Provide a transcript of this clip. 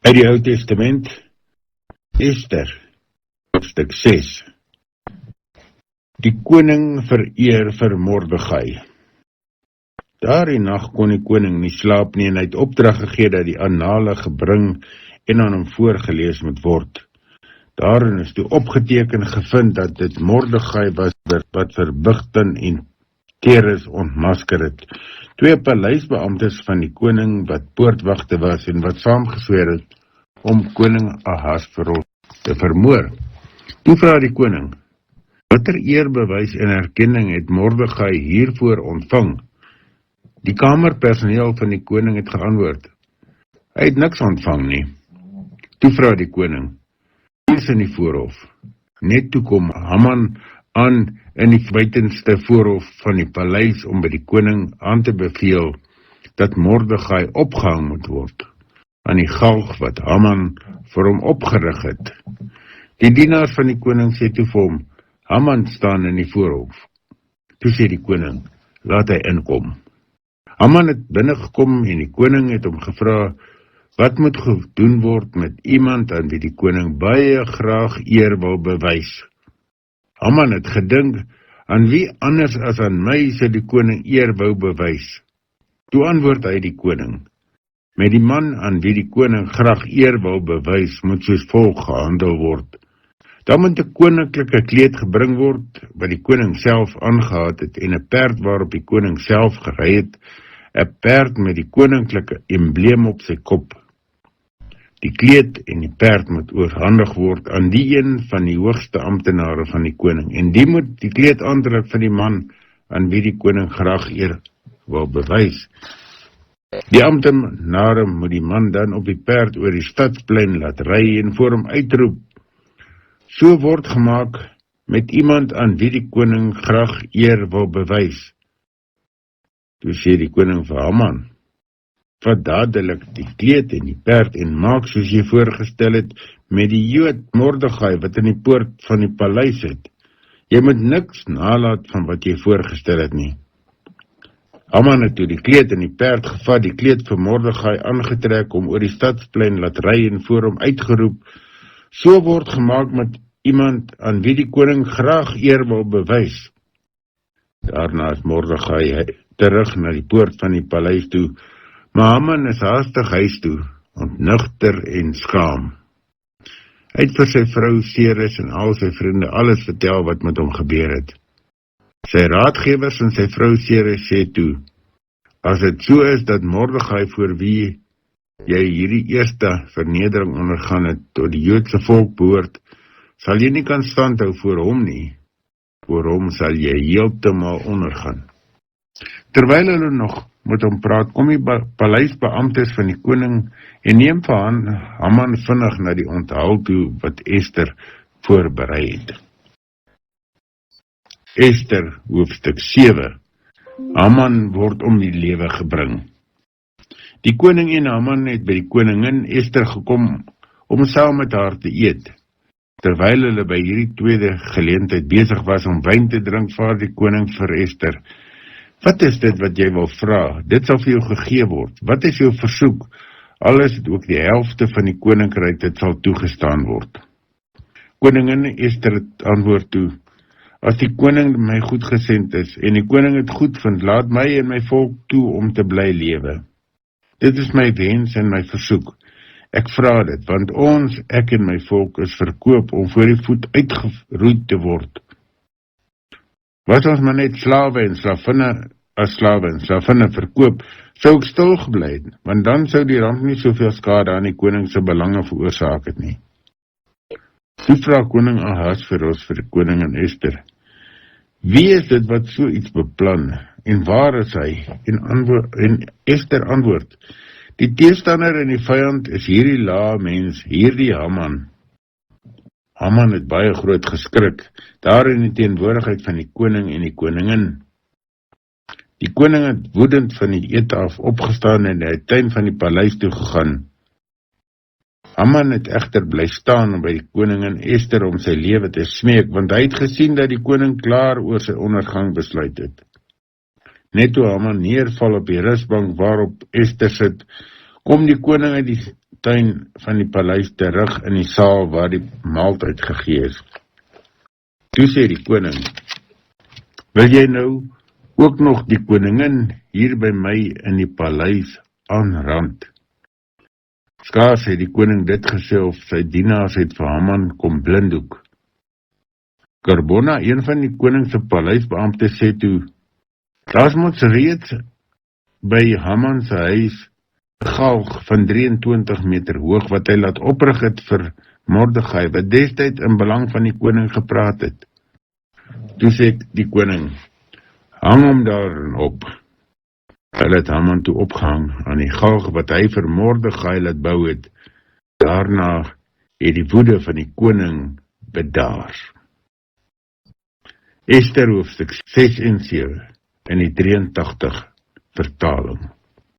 Uit die Ou Testament, Ester, hoofstuk 6. Die koning vereer vir Mordegai. Daardie nag kon die koning nie slaap nie en hy het opdrag gegee dat die annale gebring en aan hom voorgelees moet word. Daarin is toe opgeteken gevind dat dit Mordegai was wat vir Bigtan en Teres ontmasker het. 2 paleisbeamptes van die koning wat poortwagte was en wat saamgesweer het om koning Ahasveros te vermoor. Toe vra die koning, watter eerbewys en erkenning het Mordegai hiervoor ontvang? Die kamerpersoneel van die koning het geantwoord, hy het niks ontvang nie. Toe vra die koning, wie is in die voorhof? Net toe kom Haman aan in die buitenste voorhof van die paleis om by die koning aan te beveel dat Mordegai opgehang moet word aan die galg wat Haman vir hom opgerig het. Die dienaars van die koning sê toe vir hom, Haman staan in die voorhof. Toe sê die koning, laat hy inkom. Haman het binnengekom en die koning het hom gevra, wat moet gedoen word met iemand aan wie die koning baie graag eer wil bewys? Haman het gedink, aan wie anders as aan my sou die koning eer wou bewys? Toe antwoord hy die koning, met die man aan wie die koning graag eer wil bewys, moet soos volg gehandel word. Dan moet 'n koninklike kleed gebring word, wat die koning self aangehad het, en 'n perd waarop die koning self gery het, 'n perd met die koninklike embleem op sy kop. Die kleed en die perd moet oorhandig word aan die een van die hoogste amptenare van die koning, en die moet die kleed aandruk van die man aan wie die koning graag eer wil bewys. Die amptenare moet die man dan op die perd oor die stadsplein laat ry en voor hom uitroep, so word gemaak met iemand aan wie die koning graag eer wil bewys. Toe sê die koning vir Haman, vat dadelik die kleed en die perd en maak soos jy voorgestel het met die Jood Mordegai wat in die poort van die paleis het. Jy moet niks nalat van wat jy voorgestel het nie. Haman het toe die kleed en die perd gevat, die kleed vir Mordegai aangetrek om oor die stadsplein laat ry en voor hom uitgeroep, so word gemaak met iemand aan wie die koning graag eer wil bewys. Daarna is Mordegai terug na die poort van die paleis toe, maar Haman is haastig huis toe, ontnugter en skaam. Hy het vir sy vrou Ceres en al sy vriende alles vertel wat met hom gebeur het. Sy raadgewers en sy vrou Ceres sê toe, as dit so is dat Mordegai voor wie jy hierdie eerste vernedering ondergaan het tot die Joodse volk behoort, sal jy nie kan standhou voor hom nie. Voor hom sal jy heeltemal ondergaan. Terwyl hulle nog met hom praat, kom die paleisbeamptes van die koning en neem van Haman vinnig na die onthaal toe wat Ester voorberei het. Ester, hoofstuk 7. Haman word om die lewe gebring. Die koning en Haman het by die koningin Ester gekom om saam met haar te eet. Terwyl hulle by hierdie tweede geleentheid besig was om wyn te drink, vra die koning vir Ester, wat is dit wat jy wil vra? Dit sal vir jou gegee word. Wat is jou versoek? Alles het ook die helfte van die koninkryk, dit sal toegestaan word. Koningin Ester het antwoord toe, as die koning my goedgesind is, en die koning het goed vind, laat my en my volk toe om te bly lewe. Dit is my wens en my versoek. Ek vra dit, want ek en my volk is verkoop om voor die voet uitgeroei te word. Was ons maar net slawe en slavinne verkoop, sou ek stil gebly het, want dan sou die ramp nie soveel skade aan die koning se belange veroorsaak het nie. Toe vra koning Ahasveros vir die koningin Ester, wie is dit wat so iets beplan? en waar is hy? En Ester antwoord, die teestander en die vyand is hierdie lae mens, hierdie Haman. Haman het baie groot geskrik, daar in die teenwoordigheid van die koning en die koningin. Die koning het woedend van die eet af opgestaan en in die tuin van die paleis toe gegaan. Haman het egter bly staan by die koningin Ester om sy lewe te smeek, want hy het gesien dat die koning klaar oor sy ondergang besluit het. Net toe Haman neerval op die rusbank waarop Ester sit, kom die koning uit die tuin van die paleis terug in die saal waar die maaltyd gegee is. Toe sê die koning, wil jy nou ook nog die koningin hier by my in die paleis aanrand? Skaars het die koning dit gesê of sy dienaars het vir Haman kom blinddoek. Carbona, een van die koning se paleisbeampte, sê toe, daar's mos reeds by Haman se huis 'n galg van 23 meter hoog wat hy laat oprig het vir Mordegai, wat destyds in belang van die koning gepraat het. Toe sê die koning, hang hom daarin op. Hulle het Haman toe opgehang aan die galg wat hy vir Mordegai laat bou het. Daarna het die woede van die koning bedaar. Ester hoofstuk 6 en 7 in die 83 vertaling.